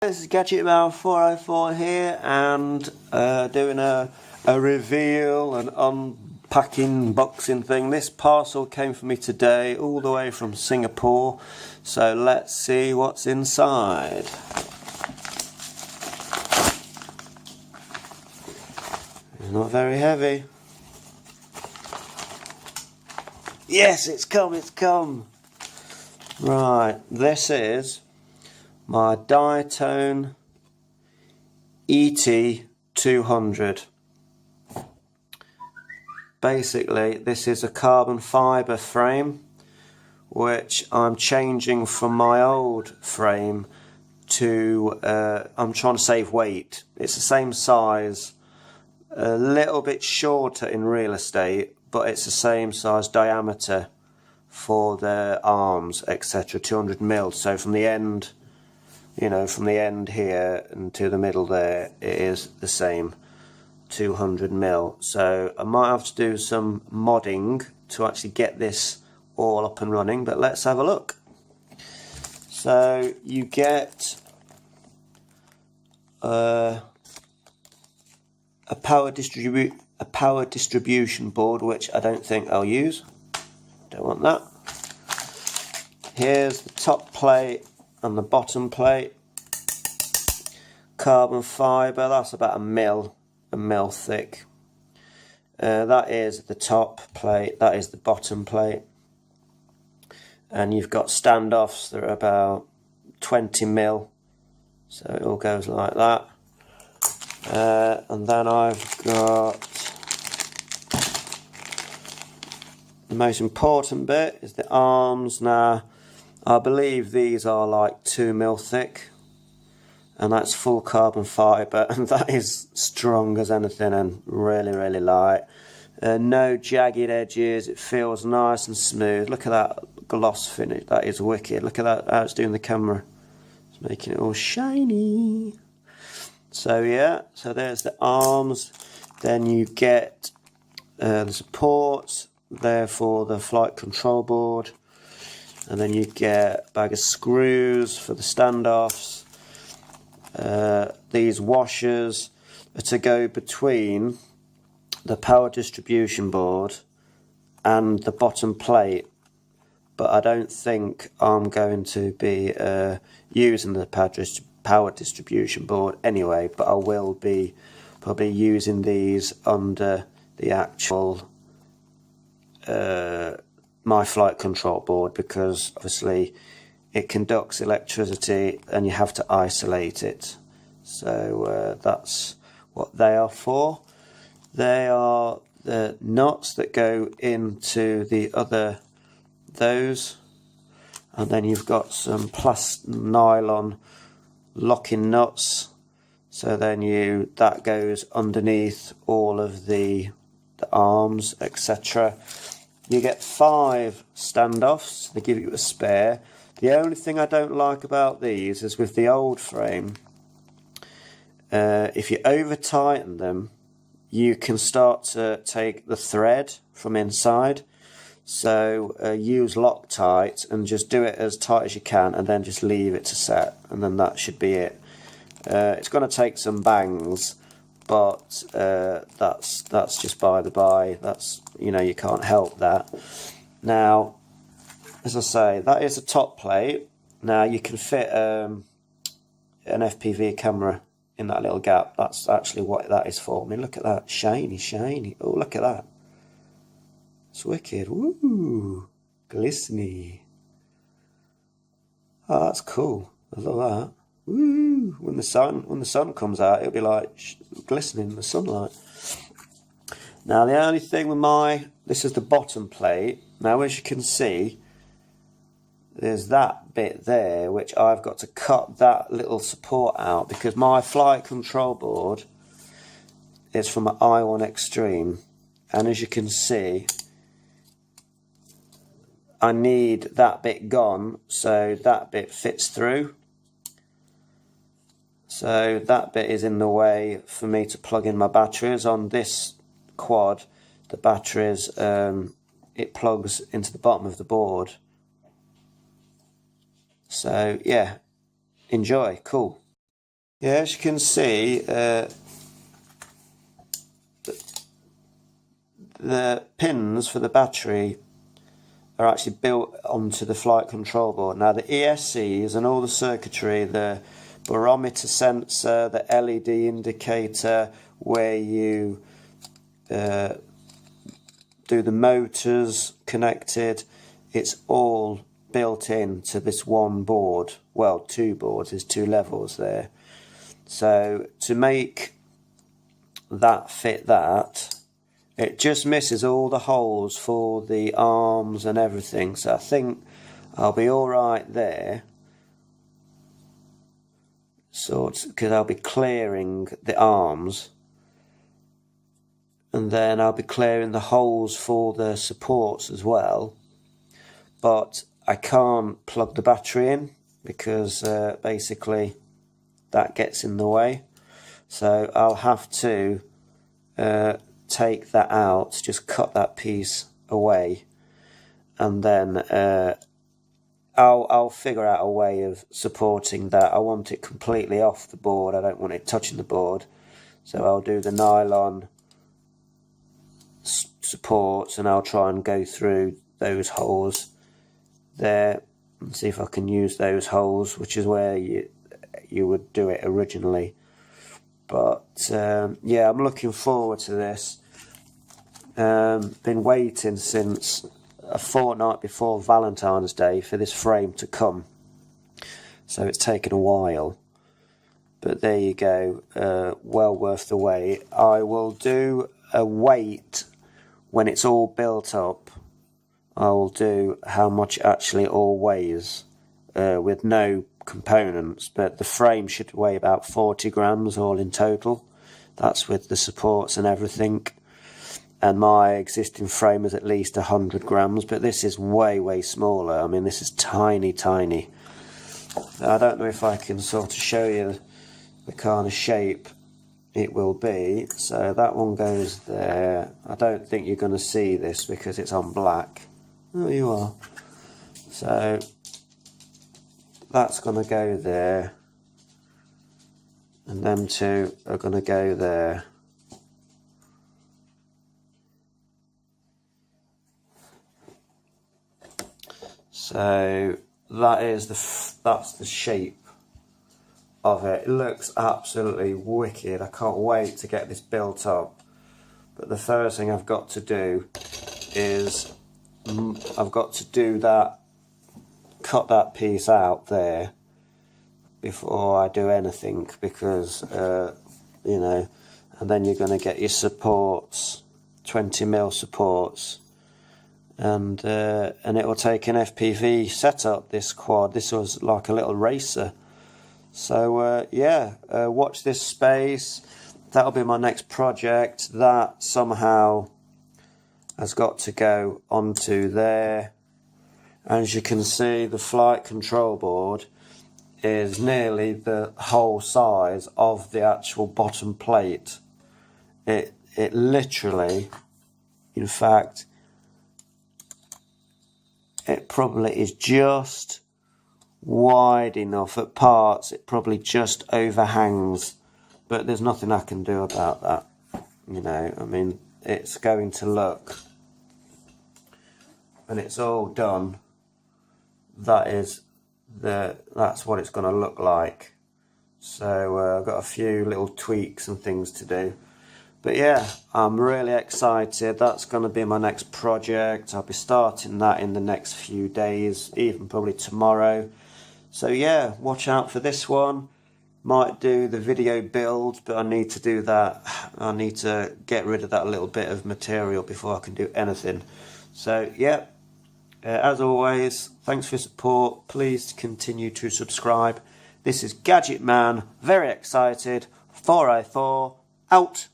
This is Gadget Man 404 here, and doing a reveal and unpacking boxing thing. This parcel came for me today all the way from Singapore, so let's see what's inside. It's not very heavy. Yes, it's come. Right, this is my Diatone ET200. Basically, this is a carbon fibre frame which I'm changing from my old frame to, I'm trying to save weight. It's the same size, a little bit shorter in real estate, but it's the same size diameter for the arms, etc. 200 mil. So from the end, you know, from the end here and to the middle there, it is the same 200 mil. So I might have to do some modding to actually get this all up and running, but let's have a look. So you get a power distribution board, which I don't think I'll use. Don't want that. Here's the top plate and the bottom plate. Carbon fibre, that's about a mil thick. That is the top plate, that is the bottom plate. And you've got standoffs that are about 20 mil. So it all goes like that. And then I've got the most important bit is the arms. Now I believe these are like 2 mil thick, and that's full carbon fibre, and that is strong as anything and really light. No jagged edges, it feels nice and smooth. Look at that gloss finish, that is wicked. Look at that, how it's doing the camera, it's making it all shiny. So yeah, so there's the arms. Then you get the supports there for the flight control board, and then you get a bag of screws for the standoffs. These washers are to go between the power distribution board and the bottom plate, but I don't think I'm going to be using the power distribution board anyway, but I will be probably using these under the actual my flight control board, because obviously it conducts electricity and you have to isolate it. So that's what they are for. They are the nuts that go into the other those, and then you've got some nylon locking nuts. So then that goes underneath all of the arms, etc. You get 5 standoffs, they give you a spare. The only thing I don't like about these is with the old frame, if you over tighten them, you can start to take the thread from inside. So use Loctite and just do it as tight as you can, and then just leave it to set, and then that should be it. It's going to take some bangs, but that's just by the by. That's, you know, you can't help that. Now, as I say, that is a top plate. Now you can fit an FPV camera in that little gap. That's actually what that is for. I mean, look at that, shiny. Oh, look at that. It's wicked. Woo, glistening. Oh, that's cool. I love that. Woo! When the sun comes out, it'll be like glistening in the sunlight. Now the only thing with this is the bottom plate. Now as you can see, there's that bit there which I've got to cut that little support out, because my flight control board is from an i1 Extreme, and as you can see, I need that bit gone so that bit fits through. So that bit is in the way for me to plug in my batteries. On this quad, the batteries, it plugs into the bottom of the board. So yeah, enjoy, cool. Yeah, as you can see, the pins for the battery are actually built onto the flight control board. Now the ESCs and all the circuitry, the barometer sensor, the LED indicator, where you do the motors connected, it's all built into this one board. Well, two boards, there's two levels there. So to make that fit that, it just misses all the holes for the arms and everything. So I think I'll be alright there. Because I'll be clearing the arms. And then I'll be clearing the holes for the supports as well. But I can't plug the battery in because basically that gets in the way. So I'll have to take that out, just cut that piece away, and then I'll figure out a way of supporting that. I want it completely off the board, I don't want it touching the board, so I'll do the nylon supports and I'll try and go through those holes there and see if I can use those holes, which is where you would do it originally. But yeah, I'm looking forward to this. Been waiting since a fortnight before Valentine's Day for this frame to come, so it's taken a while, but there you go. Well worth the wait. I will do a weight when it's all built up. I will do how much actually all weighs with no components, but the frame should weigh about 40 grams all in total. That's with the supports and everything, and my existing frame is at least 100 grams, but this is way smaller. I mean, this is tiny. I don't know if I can sort of show you the kind of shape it will be. So that one goes there. I don't think you're going to see this because it's on black. Oh, you are. So that's going to go there, and them two are going to go there. So that's the shape of it. It looks absolutely wicked. I can't wait to get this built up. But the first thing I've got to do is I've got to do that, cut that piece out there before I do anything, because you know, and then you're going to get your supports, 20mm supports, and it will take an FPV setup, this quad. This was like a little racer. So yeah, watch this space. That'll be my next project. That somehow has got to go onto there. As you can see, the flight control board is nearly the whole size of the actual bottom plate. It literally, in fact, it probably is just wide enough at parts. It probably just overhangs, but there's nothing I can do about that. You know, I mean, it's going to look, when it's all done, that's what it's going to look like. So I've got a few little tweaks and things to do, but yeah, I'm really excited. That's going to be my next project. I'll be starting that in the next few days, even probably tomorrow. So yeah, watch out for this one. Might do the video build, but I need to do that. I need to get rid of that little bit of material before I can do anything. So yeah, as always, thanks for your support. Please continue to subscribe. This is Gadget Man, very excited. 404 out.